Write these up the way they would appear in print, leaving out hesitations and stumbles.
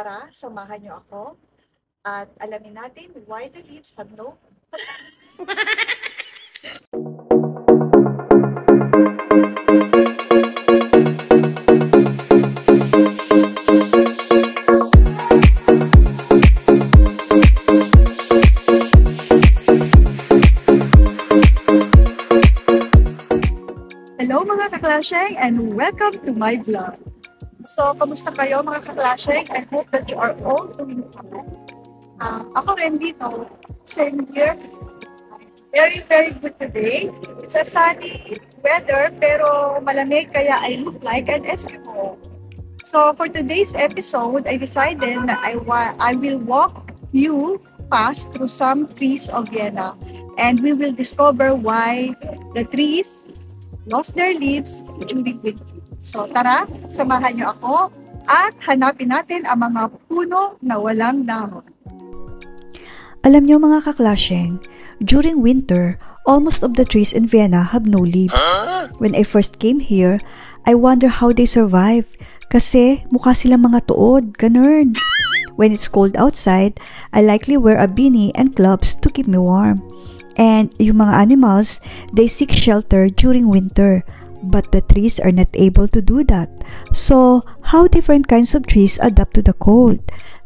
tara, samahan niyo ako at alamin natin why the leaves have no... Hello mga kaklasheng and welcome to my vlog. So, kamusta kayo mga kaklasheng? I hope that you are all doing well. Ako rin dito, same here. Very, very good today. It's a sunny weather pero malamig kaya I look like an Eskimo. So, for today's episode, I decided that I will walk you past through some trees of Vienna and we will discover why the trees lost their leaves during winter. So tara, samahan niyo ako at hanapin natin ang mga puno na walang dahon. Alam niyo mga kaklasheng, during winter, almost of the trees in Vienna have no leaves. When I first came here, I wonder how they survive kasi mukha silang mga tuod, ganun. When it's cold outside, I likely wear a beanie and gloves to keep me warm. And yung mga animals, they seek shelter during winter. But the trees are not able to do that. So, how different kinds of trees adapt to the cold?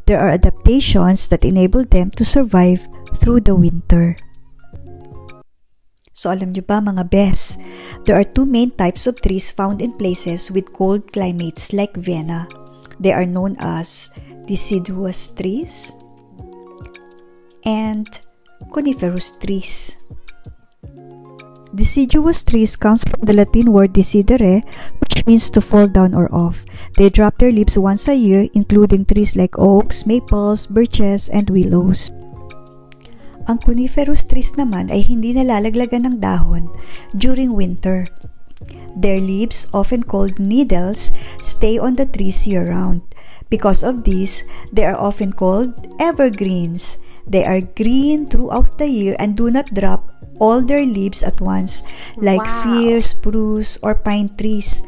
There are adaptations that enable them to survive through the winter. So, alam niyo ba mga bes? There are two main types of trees found in places with cold climates like Vienna. They are known as deciduous trees and coniferous trees. Deciduous trees comes from the Latin word decidere, which means to fall down or off. They drop their leaves once a year, including trees like oaks, maples, birches, and willows. Ang coniferous trees naman ay hindi nalalaglagan ng dahon during winter. Their leaves, often called needles, stay on the trees year-round. Because of this, they are often called evergreens. They are green throughout the year and do not drop all their leaves at once like fir, spruce, or pine trees.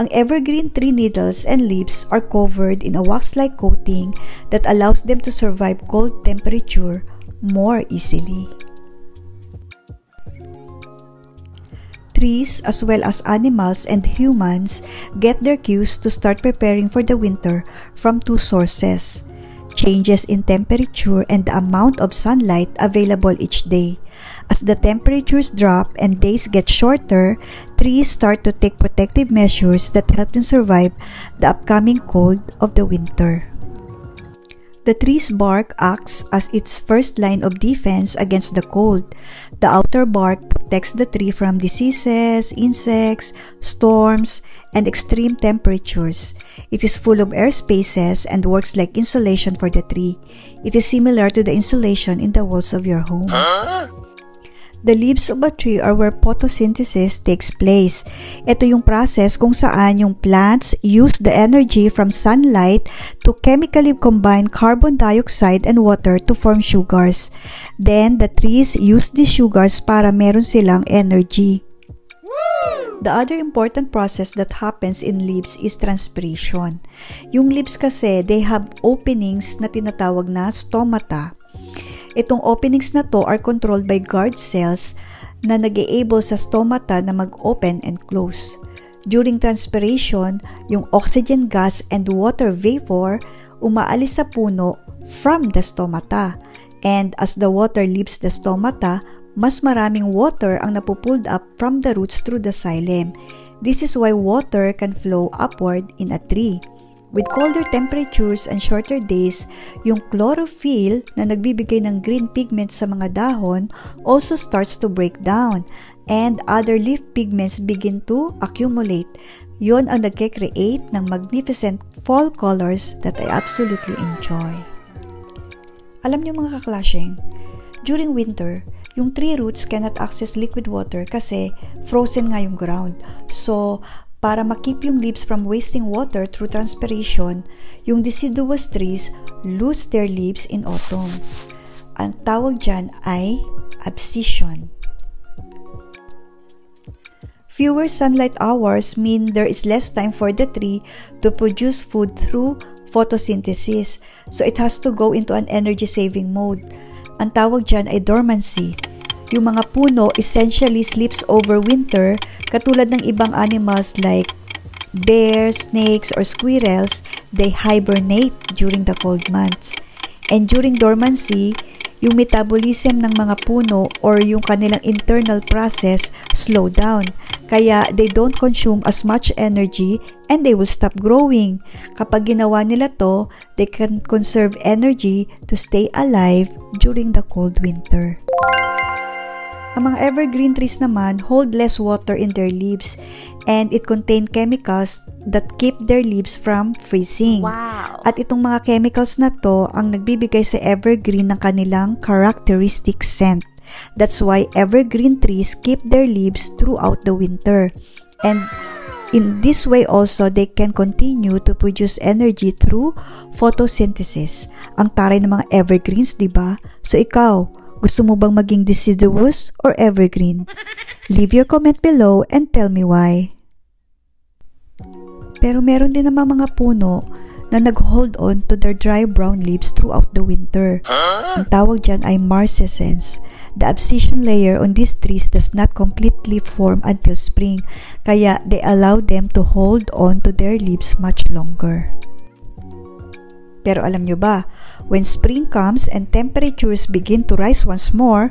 Ang evergreen tree needles and leaves are covered in a wax-like coating that allows them to survive cold temperature more easily. Trees, as well as animals and humans, get their cues to start preparing for the winter from two sources: changes in temperature and the amount of sunlight available each day. As the temperatures drop and days get shorter, trees start to take protective measures that help them survive the upcoming cold of the winter. The tree's bark acts as its first line of defense against the cold. The outer bark protects the tree from diseases, insects, storms, and extreme temperatures. It is full of air spaces and works like insulation for the tree. It is similar to the insulation in the walls of your home. The leaves of a tree are where photosynthesis takes place. Ito yung process kung saan yung plants use the energy from sunlight to chemically combine carbon dioxide and water to form sugars. Then, the trees use these sugars para meron silang energy. The other important process that happens in leaves is transpiration. Yung leaves kasi, they have openings na tinatawag na stomata. Itong openings na to are controlled by guard cells na nag-e-able sa stomata na mag-open and close. During transpiration, yung oxygen gas and water vapor umaalis sa puno from the stomata. And as the water leaves the stomata, mas maraming water ang napupulled up from the roots through the xylem. This is why water can flow upward in a tree. With colder temperatures and shorter days, yung chlorophyll na nagbibigay ng green pigments sa mga dahon also starts to break down and other leaf pigments begin to accumulate. Yon ang nagke-create ng magnificent fall colors that I absolutely enjoy. Alam niyo mga kaklasheng, during winter, yung tree roots cannot access liquid water kasi frozen nga yung ground. So, para makip yung leaves from wasting water through transpiration, yung deciduous trees lose their leaves in autumn. Ang tawag dyan ay abscission. Fewer sunlight hours mean there is less time for the tree to produce food through photosynthesis. So it has to go into an energy-saving mode. Ang tawag dyan ay dormancy. Yung mga puno essentially sleeps over winter katulad ng ibang animals like bears, snakes, or squirrels. They hibernate during the cold months. And during dormancy, yung metabolism ng mga puno or yung kanilang internal process slow down. Kaya they don't consume as much energy and they will stop growing. Kapag ginawa nila to, they can conserve energy to stay alive during the cold winter. Ang mga evergreen trees naman hold less water in their leaves and it contain chemicals that keep their leaves from freezing. Wow! At itong mga chemicals na to ang nagbibigay sa evergreen ng kanilang characteristic scent. That's why evergreen trees keep their leaves throughout the winter. And in this way also, they can continue to produce energy through photosynthesis. Ang taray ng mga evergreens, diba? So ikaw, gusto mo bang maging deciduous or evergreen? Leave your comment below and tell me why. Pero meron din naman mga puno na nag-hold on to their dry brown leaves throughout the winter. Ang tawag dyan ay marcescens. The abscission layer on these trees does not completely form until spring, kaya they allow them to hold on to their leaves much longer. Pero alam nyo ba, when spring comes and temperatures begin to rise once more,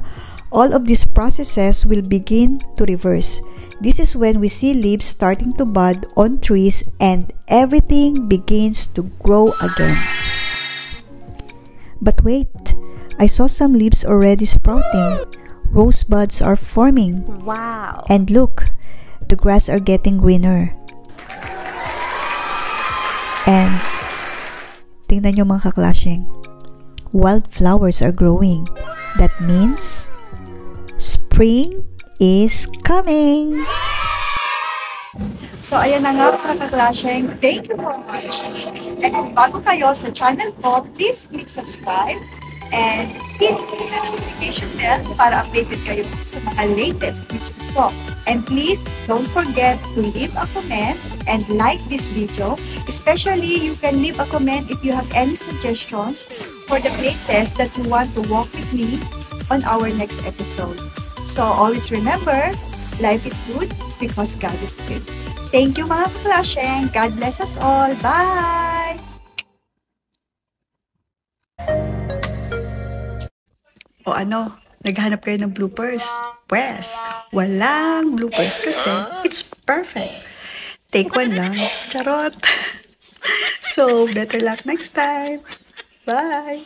all of these processes will begin to reverse. This is when we see leaves starting to bud on trees and everything begins to grow again. But wait, I saw some leaves already sprouting. Rosebuds are forming. Wow! And look, the grass are getting greener. And tingnan nyo mga kaklasheng, wildflowers are growing. That means spring is coming! So, ayan na nga mga kaklasheng. Thank you for watching. And kung bago kayo sa channel ko, please click subscribe and hit the notification bell para updated kayo sa mga latest videos ko. And please, don't forget to leave a comment and like this video. Especially, you can leave a comment if you have any suggestions for the places that you want to walk with me on our next episode. So, always remember, life is good because God is good. Thank you mga kaklasheng. God bless us all. Bye! O ano, naghanap kayo ng bloopers? Pwes, walang bloopers kasi it's perfect. Take one lang. Charot. So, better luck next time. Bye!